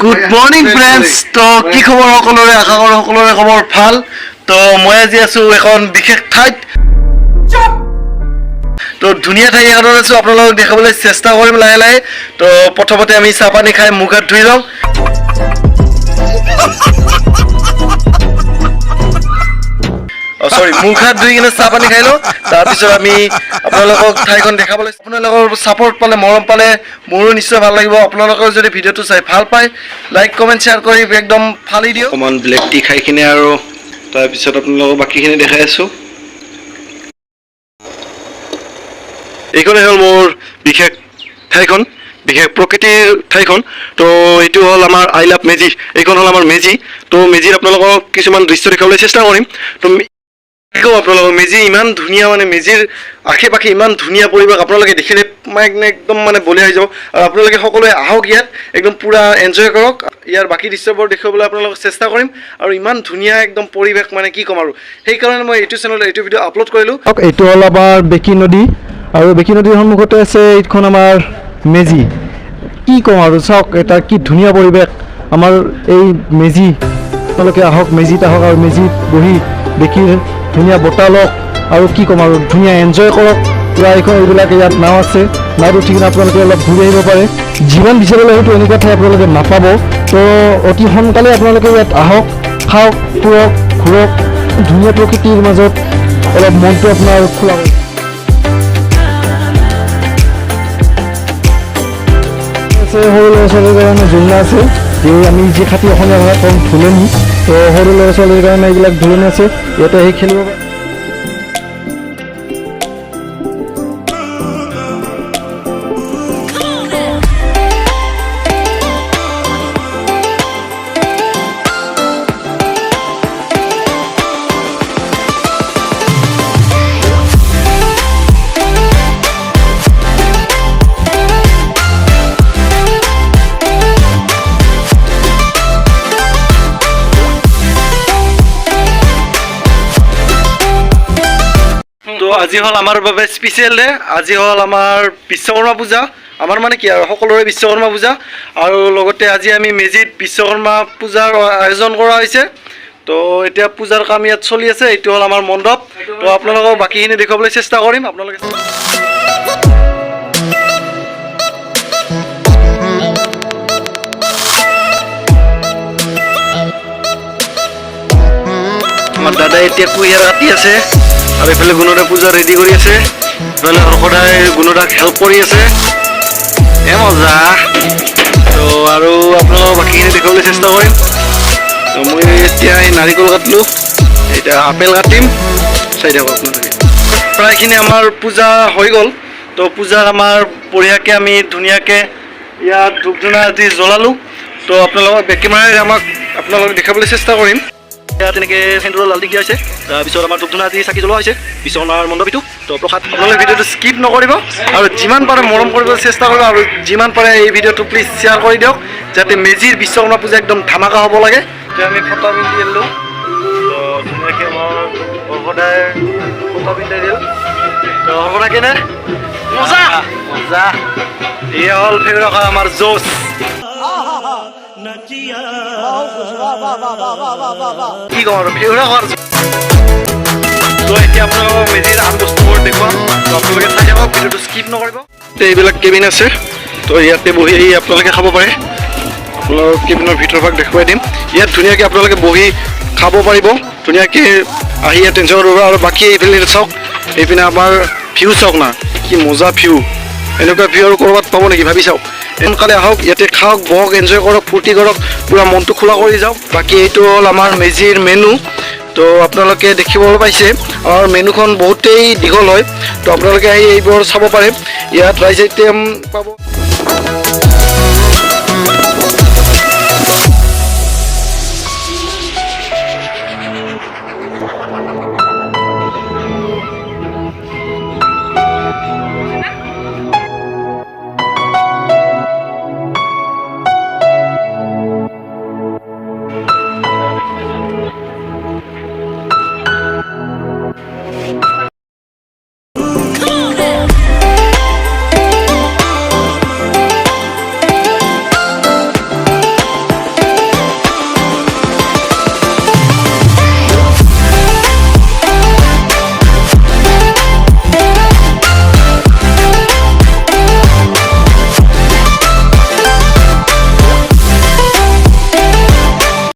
good morning friends তো কি খবৰ সকলোৰে আশা কৰোঁ সকলোৰে খবৰ ভাল তো মই আজি আছোঁ এখন বিশেষ ঠাইত তো ধুনীয়া ঠাই এখনত আছোঁ আপোনালোকক দেখাবলৈ চেষ্টা কৰিম লাহে লাহে তো প্ৰথমতে আমি চাহ পানী খাই মুখ হাত ধুই লওঁ মুখ হাত ধুই কিনে চাহ পানী খাই লওঁ তাৰপিছত আমি আপোনালোকক ঠাইখন দেখাবলৈ আপোনালোকৰ ছাপোৰ্ট পালে মৰম পালে মোৰো নিশ্চয় ভাল লাগিব আপোনালোকৰ যদি ভিডিঅ'টো চাই ভাল পায় লাইক কমেণ্ট শ্বেয়াৰ কৰি একদম ফালি দিয়ক অকণমান ব্লেক টি খাই কিনে আৰু তাৰপিছত আপোনালোকক বাকীখিনি দেখাই আছোঁ এইখনে হ'ল মোৰ বিশেষ ঠাইখন বিশেষ প্ৰকৃতিৰ ঠাইখন তো এইটো হ'ল আমাৰ আই লাভ মেজি এইখন হ'ল আমাৰ মেজি তো মেজিত আপোনালোকক কিছুমান দৃশ্য দেখাবলৈ চেষ্টা কৰিম তো আপোনালোকৰ মেজি ইমান ধুনীয়া মানে মেজিৰ আশে পাশে ইমান ধুনীয়া পৰিৱেশ আপোনালোকে দেখিলে একদম মানে বলি হৈ যাব আৰু আপোনালোকে সকলোৱে আহক ইয়াত একদম পূৰা এনজয় কৰক ইয়াৰ বাকী দৃশ্যবোৰ দেখুৱাবলৈ আপোনালোকক চেষ্টা কৰিম আৰু ইমান ধুনীয়া একদম পৰিৱেশ মানে কি ক'ম আৰু সেইকাৰণে মই এইটো চেনেলত এইটো ভিডিঅ' আপলোড কৰিলোঁ এইটো হ'ল আমাৰ বেকী নদী আৰু বেকী নদীৰ সন্মুখতে আছে এইখন আমাৰ মেজি কি ক'ম আৰু চাওক এটা কি ধুনীয়া পৰিৱেশ আমাৰ এই মেজি আপোনালোকে আহক মেজিত আহক আৰু মেজিত বহি দেখি ধুনীয়া বতাহ লওক আৰু কি ক'ম আৰু ধুনীয়া এনজয় কৰক পূৰা এইবিলাক ইয়াত নাও আছে নাওত উঠি কিনে আপোনালোকে অলপ ঘূৰি আহিব পাৰে যিমান বিচাৰিলে হয়তো এনেকুৱা ঠাই আপোনালোকে নাপাব তো অতি সোনকালে আপোনালোকে ইয়াত আহক খাওক ফুৰক ঘূৰক ধুনীয়া প্ৰকৃতিৰ মাজত অলপ মনটো আপোনাৰ খোলা সৰু ল'ৰা ছোৱালীৰ কাৰণে জোলনা আছে এই আমি যি খাতি অসমীয়া ভাষাত কওঁ ধুলনি তো সৰু ল'ৰা ছোৱালীৰ কাৰণে এইবিলাক ধুলনি আছে ইয়াতে আহি খেলিব পাৰে তো আজি হ'ল আমাৰ বাবে স্পেচিয়েল ডে আজি হ'ল আমাৰ বিশ্বকৰ্মা পূজা আমাৰ মানে কি আৰু সকলোৰে বিশ্বকৰ্মা পূজা আৰু লগতে আজি আমি মেজিত বিশ্বকৰ্মা পূজাৰ আয়োজন কৰা হৈছে তো এতিয়া পূজাৰ কাম ইয়াত চলি আছে এইটো হ'ল আমাৰ মণ্ডপ তো আপোনালোকক বাকীখিনি দেখুৱাবলৈ চেষ্টা কৰিম আপোনালোকে আমাৰ দাদাই এতিয়া কুঁহিয়াৰ কাটি আছে আৰু এইফালে গুণদা পূজা ৰেডি কৰি আছে এইফালে সদায় গুণদাক হেল্প কৰি আছে মজা তো আৰু আপোনালোকক বাকীখিনি দেখুৱাবলৈ চেষ্টা কৰিম তো মই এতিয়া এই নাৰিকল কাটিলোঁ এতিয়া আপেল কাটিম চাই থাকক আপোনালোকে প্ৰায়খিনি আমাৰ পূজা হৈ গ'ল তো পূজাৰ আমাৰ বঢ়িয়াকৈ আমি ধুনীয়াকৈ ইয়াত ধূপ ধূনা আদি জ্বলালোঁ তো আপোনালোকক কেমেৰাৰে আপোনালোকক দেখাবলৈ চেষ্টা কৰিম ইয়াত তেনেকৈ সেন্দুৰৰ লালটি দিয়া হৈছে তাৰপিছত আমাৰ ধূপ ধূনা আদি চাকি জ্বলোৱা হৈছে বিশ্বকৰ্মাৰ মণ্ডপটো তো প্ৰসাদ আপোনালোকে ভিডিঅ'টো স্কিপ নকৰিব আৰু যিমান পাৰে মৰম কৰিবলৈ চেষ্টা কৰিব আৰু যিমান পাৰে এই ভিডিঅ'টো প্লিজ শ্বেয়াৰ কৰি দিয়ক যাতে মেজিৰ বিশ্বকৰ্মা পূজা একদম ধামাকা হ'ব লাগে তো আমি ফটো পিন্ধি দিলোঁ তো ধুনীয়াকৈ আমাৰ সদায় ফটো পিন্ধাই দিলোঁ তো সদায় কেনে মজা মজা এয়া হ'ল ফেভৰেট আমাৰ জোচ কি কম আৰু ফেভৰেট তো এতিয়া আপোনালোকক মেজিৰ আন বস্তুবোৰ দেখুৱাম তো আপোনালোকে চাই থাকক ভিডিঅ'টো স্কিপ নকৰিব তো এইবিলাক কেবিন আছে তো ইয়াতে বহি আহি আপোনালোকে খাব পাৰে আপোনালোকক কেবিনৰ ভিতৰৰ ভাগ দেখুৱাই দিম ইয়াত ধুনীয়াকৈ আপোনালোকে বহি খাব পাৰিব ধুনীয়াকৈ আহি ইয়াত এনজয় কৰিব আৰু বাকী এইফালে চাওক এইপিনে আমাৰ ভিউ চাওক না কি মজা ভিউ এনেকুৱা ভিউ আৰু ক'ৰবাত পাব নেকি ভাবি চাওক সোনকালে আহক ইয়াতে খাওক বহক এনজয় কৰক ফূৰ্তি কৰক পূৰা মনটো খোলা কৰি যাওক বাকী এইটো হ'ল আমাৰ মেজিৰ মেনু তো আপোনালোকে দেখিবলৈ পাইছে আমাৰ মেনুখন বহুতেই দীঘল হয় তো আপোনালোকে আহি এইবোৰ চাব পাৰে ইয়াত ৰাইচ আইটেম পাব